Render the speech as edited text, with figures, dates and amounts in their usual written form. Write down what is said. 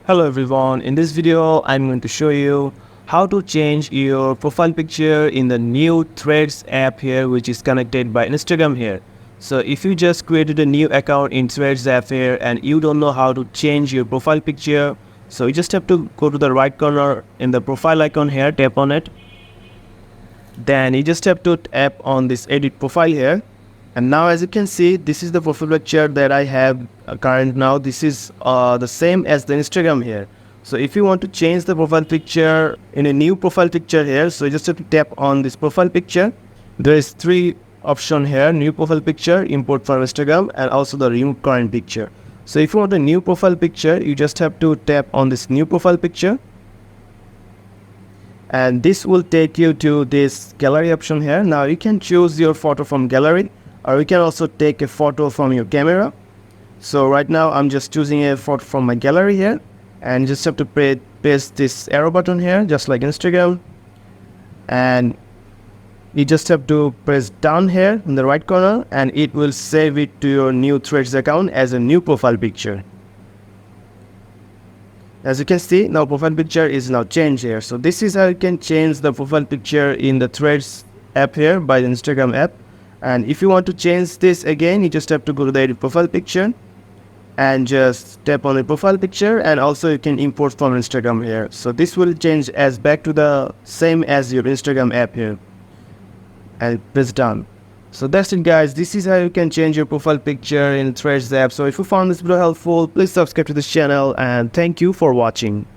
Hello everyone, in this video I'm going to show you how to change your profile picture in the new Threads app here, which is connected by Instagram here. So if you just created a new account in Threads app here and you don't know how to change your profile picture, so you just have to go to the right corner in the profile icon here, tap on it. Then you just have to tap on this edit profile here. And now as you can see, this is the profile picture that I have current now. This is the same as the Instagram here. So if you want to change the profile picture in a new profile picture here, so you just have to tap on this profile picture. There is three option here: new profile picture, import from Instagram, and also the remove current picture. So if you want a new profile picture, you just have to tap on this new profile picture. And this will take you to this gallery option here. Now you can choose your photo from gallery, or you can also take a photo from your camera. So right now I'm just choosing a photo from my gallery here, and just have to press this arrow button here, just like Instagram. And you just have to press down here in the right corner, and it will save it to your new Threads account as a new profile picture. As you can see, now profile picture is now changed here. So this is how you can change the profile picture in the Threads app here by the Instagram app. And if you want to change this again, you just have to go to the edit profile picture and just tap on the profile picture, and also you can import from Instagram here. So this will change as back to the same as your Instagram app here, and press done. So that's it guys, this is how you can change your profile picture in Threads app. So if you found this video helpful, please subscribe to this channel, and thank you for watching.